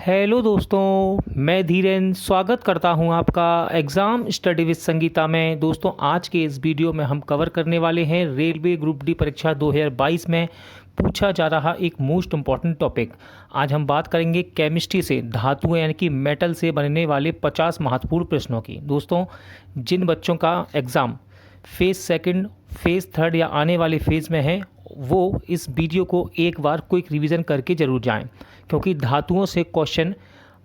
Hello दोस्तों, मैं धीरेन स्वागत करता हूं आपका एग्ज़ाम स्टडी विद संगीता में। दोस्तों, आज के इस वीडियो में हम कवर करने वाले हैं रेलवे ग्रुप डी परीक्षा 2022 में पूछा जा रहा एक मोस्ट इम्पॉर्टेंट टॉपिक। आज हम बात करेंगे केमिस्ट्री से धातुएं यानी कि मेटल से बनने वाले 50 महत्वपूर्ण प्रश्नों की। दोस्तों, जिन बच्चों का exam phase second, phase third या आने वाले फेज़ में है, वो इस वीडियो को एक बार क्विक रिवीजन करके ज़रूर जाएं, क्योंकि धातुओं से क्वेश्चन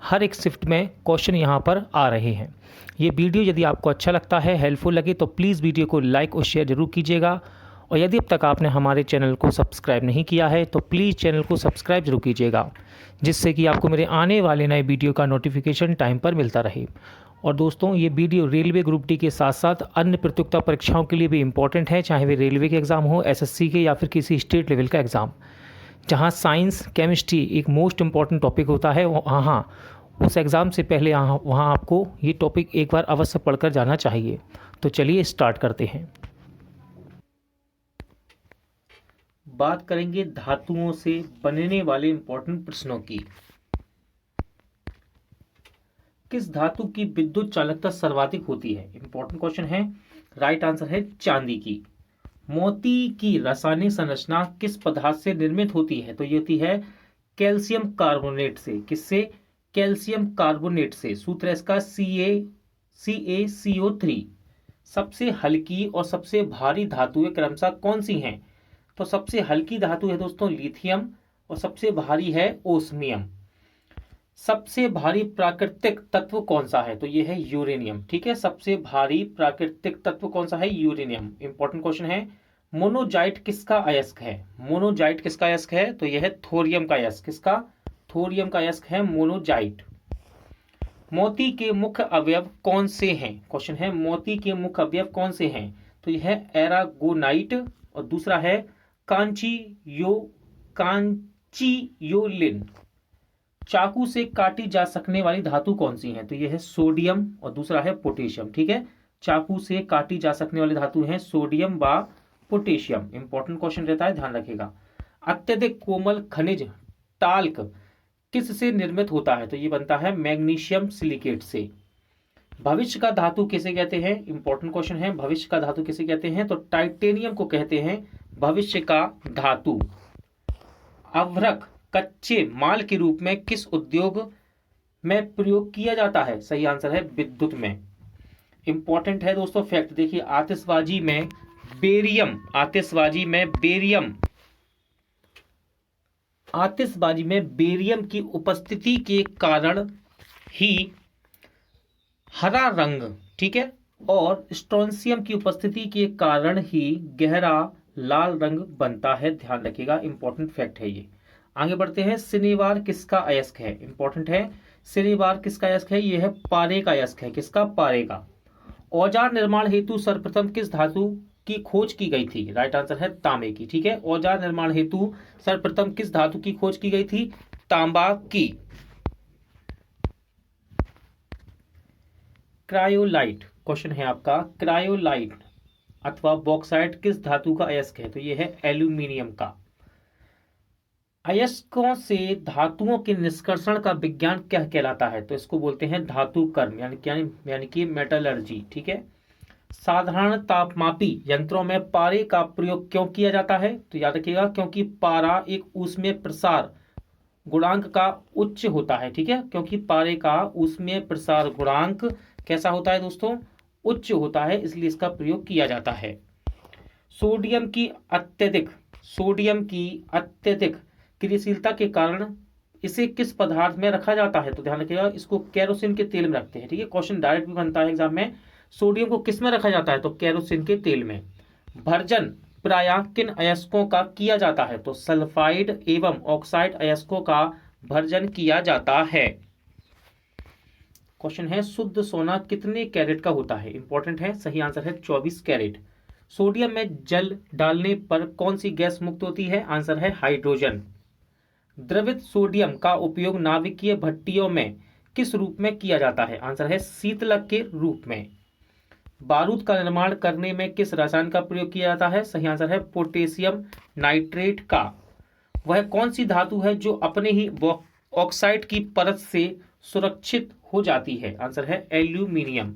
हर एक शिफ्ट में क्वेश्चन यहाँ पर आ रहे हैं। ये वीडियो यदि आपको अच्छा लगता है, हेल्पफुल लगे, तो प्लीज़ वीडियो को लाइक और शेयर ज़रूर कीजिएगा। और यदि अब तक आपने हमारे चैनल को सब्सक्राइब नहीं किया है तो प्लीज़ चैनल को सब्सक्राइब जरूर कीजिएगा, जिससे कि आपको मेरे आने वाले नए वीडियो का नोटिफिकेशन टाइम पर मिलता रहे। और दोस्तों, ये वीडियो रेलवे ग्रुप डी के साथ साथ अन्य प्रतियोगिता परीक्षाओं के लिए भी इम्पॉर्टेंट है, चाहे वे रेलवे के एग्ज़ाम हो, एसएससी के या फिर किसी स्टेट लेवल का एग्ज़ाम, जहाँ साइंस केमिस्ट्री एक मोस्ट इम्पॉर्टेंट टॉपिक होता है। हाँ, उस एग्ज़ाम से पहले वहाँ आपको ये टॉपिक एक बार अवश्य पढ़कर जाना चाहिए। तो चलिए स्टार्ट करते हैं। बात करेंगे धातुओं से बनने वाले इम्पॉर्टेंट प्रश्नों की। किस धातु की विद्युत चालकता सर्वाधिक होती है? इंपॉर्टेंट क्वेश्चन है। राइट आंसर है चांदी की। मोती की रासायनिक संरचना किस पदार्थ से निर्मित होती है? तो ये होती है कैल्शियम कार्बोनेट से। किससे? कैल्शियम कार्बोनेट से। सूत्र है इसका CaCO3। सबसे हल्की और सबसे भारी धातुएं क्रमशः कौन सी हैं? तो सबसे हल्की धातु है दोस्तों लिथियम और सबसे भारी है ओस्मियम। सबसे भारी प्राकृतिक तत्व कौन सा है? तो ये है यूरेनियम। ठीक है, सबसे भारी प्राकृतिक तत्व कौन सा है? यूरेनियम। इंपॉर्टेंट क्वेश्चन है। मोनोजाइट किसका अयस्क है? मोनोजाइट किसका अयस्क है? तो यह है थोरियम का अयस्क। किसका? थोरियम का अयस्क है मोनोजाइट। मोती के मुख्य अवयव कौन से हैं? क्वेश्चन है, मोती के मुख्य अवयव कौन से हैं? तो यह है एरागोनाइट और दूसरा है कांचीयोलिन। चाकू से काटी जा सकने वाली धातु कौन सी है? तो यह है सोडियम और दूसरा है पोटेशियम। ठीक है, चाकू से काटी जा सकने वाली धातु है सोडियम व पोटेशियम। इंपॉर्टेंट क्वेश्चन रहता है, ध्यान रखिएगा। अत्यधिक कोमल खनिज टाल्क किस से निर्मित होता है? तो ये बनता है मैग्नीशियम सिलिकेट से। भविष्य का धातु किसे कहते हैं? इंपॉर्टेंट क्वेश्चन है। भविष्य का धातु किसे कहते हैं? तो टाइटेनियम को कहते हैं भविष्य का धातु। अभ्रक कच्चे माल के रूप में किस उद्योग में प्रयोग किया जाता है? सही आंसर है विद्युत में। इंपॉर्टेंट है दोस्तों फैक्ट, देखिए आतिशबाजी में बेरियम की उपस्थिति के कारण ही हरा रंग, ठीक है, और स्ट्रोंशियम की उपस्थिति के कारण ही गहरा लाल रंग बनता है। ध्यान रखिएगा, इंपॉर्टेंट फैक्ट है ये। आगे बढ़ते हैं। शनिवार किसका अयस्क है? इंपॉर्टेंट है। शनिवार किसका अयस्क है? यह है पारे का अयस्क है। किसका? पारे का। औजार निर्माण हेतु सर्वप्रथम किस धातु की खोज की गई थी? राइट आंसर है तांबे की। ठीक है, औजार निर्माण हेतु सर्वप्रथम किस धातु की खोज की गई थी? तांबा की। क्रायोलाइट क्वेश्चन है आपका। क्रायोलाइट अथवा बॉक्साइट किस धातु का अयस्क है? तो यह है एल्यूमिनियम का। अयस्कों से धातुओं के निष्कर्षण का विज्ञान क्या कहलाता है? तो इसको बोलते हैं धातु कर्म, यानी कि मेटलर्जी। ठीक है। साधारण तापमापी यंत्रों में पारे का प्रयोग क्यों किया जाता है? तो याद रखिएगा, क्योंकि पारा एक ऊष्मीय प्रसार गुणांक का उच्च होता है। ठीक है, क्योंकि पारे का ऊष्मीय प्रसार गुणांक कैसा होता है दोस्तों? उच्च होता है, इसलिए इसका प्रयोग किया जाता है। सोडियम की अत्यधिक क्रियाशीलता के कारण इसे किस पदार्थ में रखा जाता है? तो ध्यान रखिएगा, इसको केरोसिन के तेल में रखते हैं। ठीक है, क्वेश्चन डायरेक्ट भी बनता है एग्जाम में। सोडियम को किस में रखा जाता है? तो केरोसिन के तेल में। भर्जन प्रायः किन अयस्कों का किया जाता है? तो सल्फाइड एवं ऑक्साइड अयस्कों का भर्जन किया जाता है। क्वेश्चन है, शुद्ध सोना कितने कैरेट का होता है? इंपॉर्टेंट है। सही आंसर है 24 कैरेट। सोडियम में जल डालने पर कौन सी गैस मुक्त होती है? आंसर है हाइड्रोजन। द्रवित सोडियम का उपयोग नाभिकीय भट्टियों में किस रूप में किया जाता है? आंसर है शीतलक के रूप में। बारूद का निर्माण करने में किस रसायन का प्रयोग किया जाता है? सही आंसर है पोटेशियम नाइट्रेट का। वह कौन सी धातु है जो अपने ही ऑक्साइड की परत से सुरक्षित हो जाती है? आंसर है एल्यूमिनियम।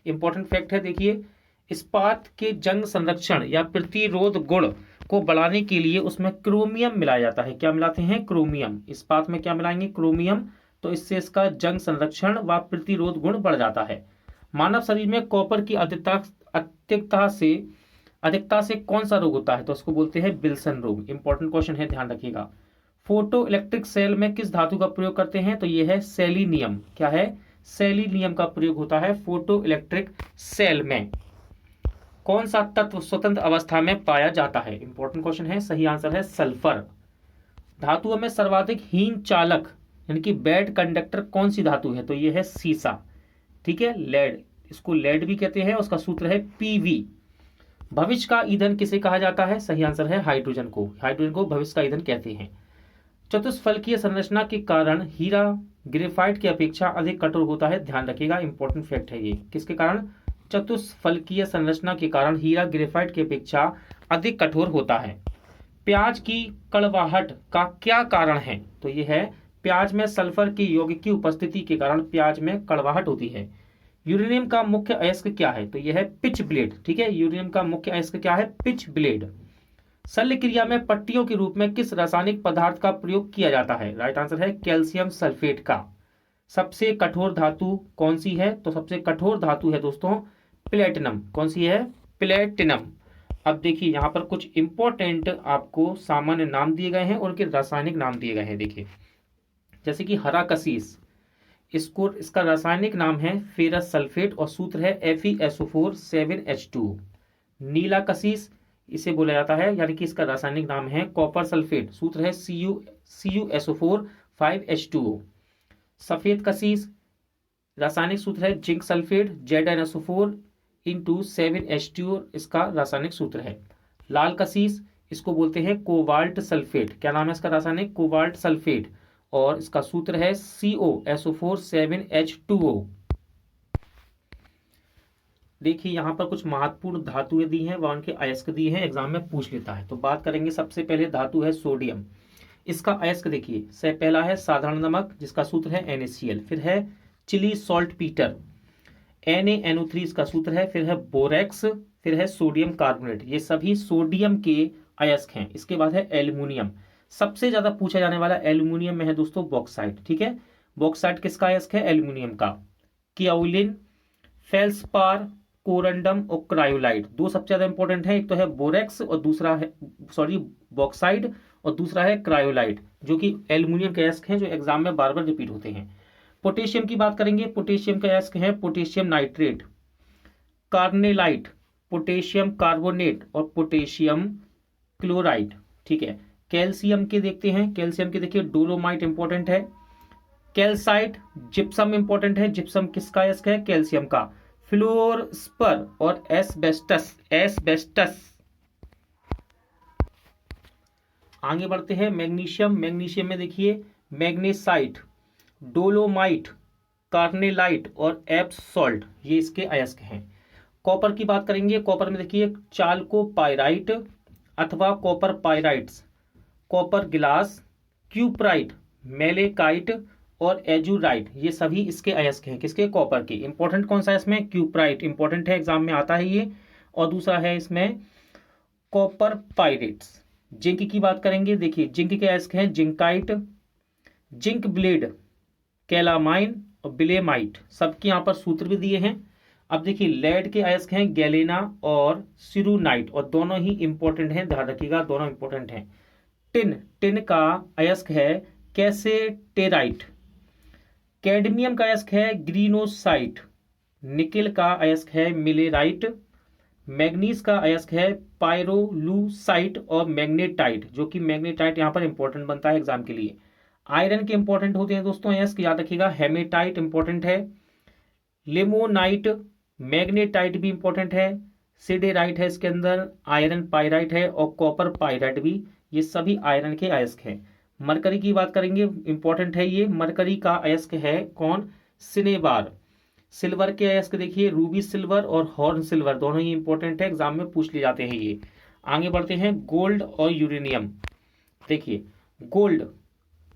इंपॉर्टेंट फैक्ट है, देखिए इस्पात के जंग संरक्षण या प्रतिरोध गुण को बढ़ाने के लिए उसमें क्रोमियम मिलाया जाता है। क्या मिलाते हैं? क्रोमियम। इस्पात में क्या मिलाएंगे? क्रोमियम। तो इससे इसका जंग संरक्षण व प्रतिरोध गुण बढ़ जाता है। मानव शरीर में कॉपर की अधिकता से कौन सा रोग होता है? तो उसको बोलते हैं विल्सन रोग। इंपॉर्टेंट क्वेश्चन है, ध्यान रखिएगा। फोटो इलेक्ट्रिक सेल में किस धातु का प्रयोग करते हैं? तो ये है सेलिनियम। क्या है? सेलिनियम का प्रयोग होता है फोटो इलेक्ट्रिक सेल में। कौन सा तत्व स्वतंत्र अवस्था में पाया जाता है? इंपॉर्टेंट क्वेश्चन है, सही आंसर है सल्फर। धातुओं में सर्वाधिक हीन चालक यानी कि बैड कंडक्टर कौन सी धातु है? तो ये है सीसा। ठीक है, लेड, इसको लेड भी कहते हैं, उसका सूत्र है पीवी। भविष्य का ईंधन किसे कहा जाता है? सही आंसर है हाइड्रोजन को। हाइड्रोजन को भविष्य का ईंधन कहते हैं। चतुष्फलकीय संरचना के कारण हीरा ग्रेफाइट की अपेक्षा अधिक कठोर होता है। ध्यान रखिएगा, इंपॉर्टेंट फैक्ट है ये। किसके कारण? चतुष्फलकीय संरचना के कारण हीरा ग्रेफाइट की अपेक्षा अधिक कठोर होता है। प्याज की कड़वाहट का क्या कारण है? तो ये है प्याज में सल्फर के यौगिक की उपस्थिति के कारण प्याज में कड़वाहट होती है। यूरेनियम का मुख्य अयस्क क्या है? तो यह है पिच ब्लेड। ठीक है, यूरेनियम का मुख्य अयस्क क्या है? Pitch blade. शल्य क्रिया में पट्टियों के रूप में किस रासायनिक पदार्थ का प्रयोग किया जाता है? राइट आंसर है कैल्शियम सल्फेट का। सबसे कठोर धातु कौन सी है? तो सबसे कठोर धातु है दोस्तों प्लेटिनम। कौन सी है? प्लेटिनम। अब देखिए यहाँ पर कुछ इंपॉर्टेंट आपको सामान्य नाम दिए गए हैं और उनके रासायनिक नाम दिए गए हैं। देखिए जैसे कि हरा कसीस, इसका रासायनिक नाम है फेरस सल्फेट और सूत्र है Fe SO4 7H2। नीला कसीस इसे बोला जाता है, यानी कि इसका रासायनिक नाम है कॉपर सल्फेट, सूत्र है CuSO4 5H2O। सफेद कसीस रासायनिक सूत्र है zinc sulphate ZnSO4 into 7H2O, इसका रासायनिक सूत्र है। लाल कसीस इसको बोलते हैं कोबाल्ट सल्फेट। क्या नाम है इसका? रासायनिक कोबाल्ट सल्फेट, और इसका सूत्र है CoSO4 7H2O। देखिए यहाँ पर कुछ महत्वपूर्ण धातुएं दी हैं व उनके अयस्क दिए हैं, एग्जाम में पूछ लेता है। तो बात करेंगे, सबसे पहले धातु है सोडियम। इसका अयस्क देखिए, से पहला है साधारण नमक जिसका सूत्र है NaCl, फिर है चिली सॉल्ट पीटर NaNO3 इसका सूत्र है, फिर है बोरेक्स, फिर है सोडियम कार्बोनेट। ये सभी सोडियम के अयस्क हैं। इसके बाद है एल्यूमिनियम। सबसे ज्यादा पूछा जाने वाला एल्यूमिनियम में है दोस्तों बॉक्साइट। ठीक है, बॉक्साइट किसका अयस्क है? एल्यूमिनियम का। कियाउलिन, फेल्सपार, कोरंडम और क्रायोलाइट, दो सबसे ज्यादा इंपॉर्टेंट है। एक तो है बोरेक्स और दूसरा है बॉक्साइड, और दूसरा है क्रायोलाइट, जो कि एल्यूमिनियम के अयस्क हैं, जो एग्जाम में बार बार रिपीट होते हैं। पोटेशियम की बात करेंगे, पोटेशियम का अयस्क है potassium nitrate, carnallite, potassium carbonate और पोटेशियम क्लोराइड। ठीक है, कैल्शियम के देखते हैं, कैल्शियम के देखिए डोलोमाइट इंपॉर्टेंट है, कैल्साइट, जिप्सम इंपॉर्टेंट है। जिप्सम किसका अयस्क है? कैल्शियम का। फ्लोरस्पर और एस्बेस्टस। आगे बढ़ते हैं, मैग्नीशियम। मैग्नीशियम में देखिए मैग्नेसाइट, डोलोमाइट, कार्नेलाइट और एब्सॉल्ट, ये इसके अयस्क हैं। कॉपर की बात करेंगे, कॉपर में देखिए चाल्कोपाइराइट अथवा कॉपर पाइराइट्स, कॉपर गिलास, क्यूप्राइट, मेलेकाइट और एजुराइट, ये सभी इसके अयस्क हैं। किसके? कॉपर के। इंपॉर्टेंट कौन सा है इसमें? क्यूप्राइट इंपॉर्टेंट है, एग्जाम में आता है ये। और दूसरा है इसमें कॉपर पाइरेट्स। जिंक की बात करेंगे, देखिए जिंक के अयस्क हैं जिंकाइट, जिंक ब्लेड, कैलामाइन और बिलेमाइट, सबके यहाँ पर सूत्र भी दिए हैं। अब देखिए लेड के अयस्क हैं गैलेना और सिरुनाइट, और दोनों ही इंपॉर्टेंट हैं, ध्यान रखिएगा दोनों इंपॉर्टेंट हैं। टिन का अयस्क है कैसेटेराइट, कैडमियम का अयस्क है ग्रीनोसाइट, निकेल का अयस्क है मिलेराइट, मैग्नीज का अयस्क है पायरोलूसाइट और मैग्नेटाइट, जो कि मैग्नेटाइट यहाँ पर इंपॉर्टेंट बनता है एग्जाम के लिए। आयरन के इंपॉर्टेंट होते हैं दोस्तों अयस्क, याद रखिएगा हेमेटाइट इंपॉर्टेंट है, लिमोनाइट, मैग्नेटाइट भी इंपॉर्टेंट है, सिडेराइट है इसके अंदर, आयरन पाइराइट है और कॉपर पाइराइट भी, ये सभी आयरन के अयस्क हैं। मरकरी की बात करेंगे, इंपॉर्टेंट है ये। मरकरी का अयस्क है कौन? सिनेबार। सिल्वर के अयस्क देखिए रूबी सिल्वर और हॉर्न सिल्वर, दोनों ही इंपॉर्टेंट है, एग्जाम में पूछ लिए जाते हैं ये। आगे बढ़ते हैं, गोल्ड और यूरेनियम। देखिए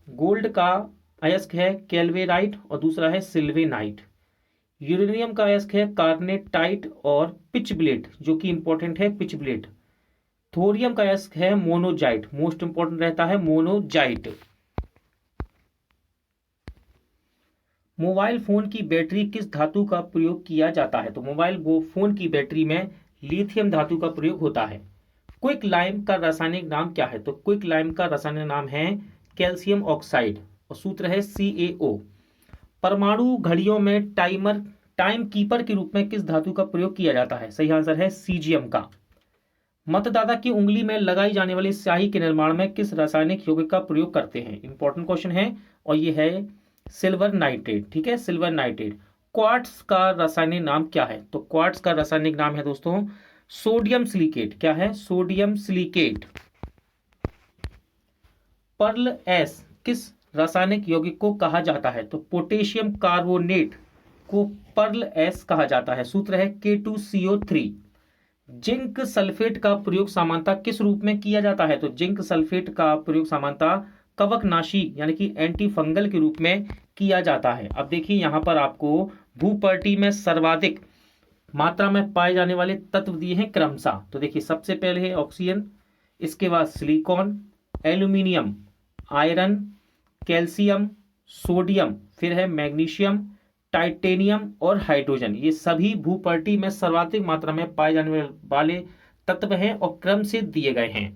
गोल्ड का अयस्क है कैल्वेराइट और दूसरा है सिल्वेनाइट। यूरेनियम का अयस्क है कार्नेटाइट और पिचब्लेट, जो कि इंपॉर्टेंट है पिचब्लेट। थोरियम का अयस्क है मोनोजाइट, मोस्ट इंपॉर्टेंट रहता है मोनोजाइट। मोबाइल फोन की बैटरी किस धातु का प्रयोग किया जाता है? तो मोबाइल फोन की बैटरी में लिथियम धातु का प्रयोग होता है। क्विक लाइम का रासायनिक नाम क्या है? तो क्विक लाइम का रासायनिक नाम है कैल्शियम ऑक्साइड और सूत्र है CaO। परमाणु घड़ियों में टाइम कीपर के रूप में किस धातु का प्रयोग किया जाता है? सही आंसर है सीजियम का। मतदाता की उंगली में लगाई जाने वाली स्याही के निर्माण में किस रासायनिक यौगिक का प्रयोग करते हैं? इंपॉर्टेंट क्वेश्चन है और ये है सिल्वर नाइट्रेट। ठीक है, सिल्वर नाइट्रेट। क्वार्ट्स का रासायनिक नाम क्या है? तो क्वार्ट्स का रासायनिक नाम है दोस्तों सोडियम सिलिकेट। क्या है? Sodium silicate. पर्ल एस किस रासायनिक यौगिक को कहा जाता है? तो पोटेशियम कार्बोनेट को पर्ल एस कहा जाता है। सूत्र है K2CO3। जिंक सल्फेट का प्रयोग सामान्यतः किस रूप में किया जाता है? तो जिंक सल्फेट का प्रयोग सामान्यतः कवकनाशी यानी कि एंटी फंगल के रूप में किया जाता है। अब देखिए यहां पर आपको भूपर्टी में सर्वाधिक मात्रा में पाए जाने वाले तत्व दिए हैं क्रमशः। तो देखिए सबसे पहले है ऑक्सीजन, इसके बाद silicon, aluminium, iron, calcium, sodium, फिर है मैग्नीशियम, टाइटेनियम और हाइड्रोजन। ये सभी भूपर्टी में सर्वाधिक मात्रा में पाए जाने वाले तत्व हैं और क्रम से दिए गए हैं।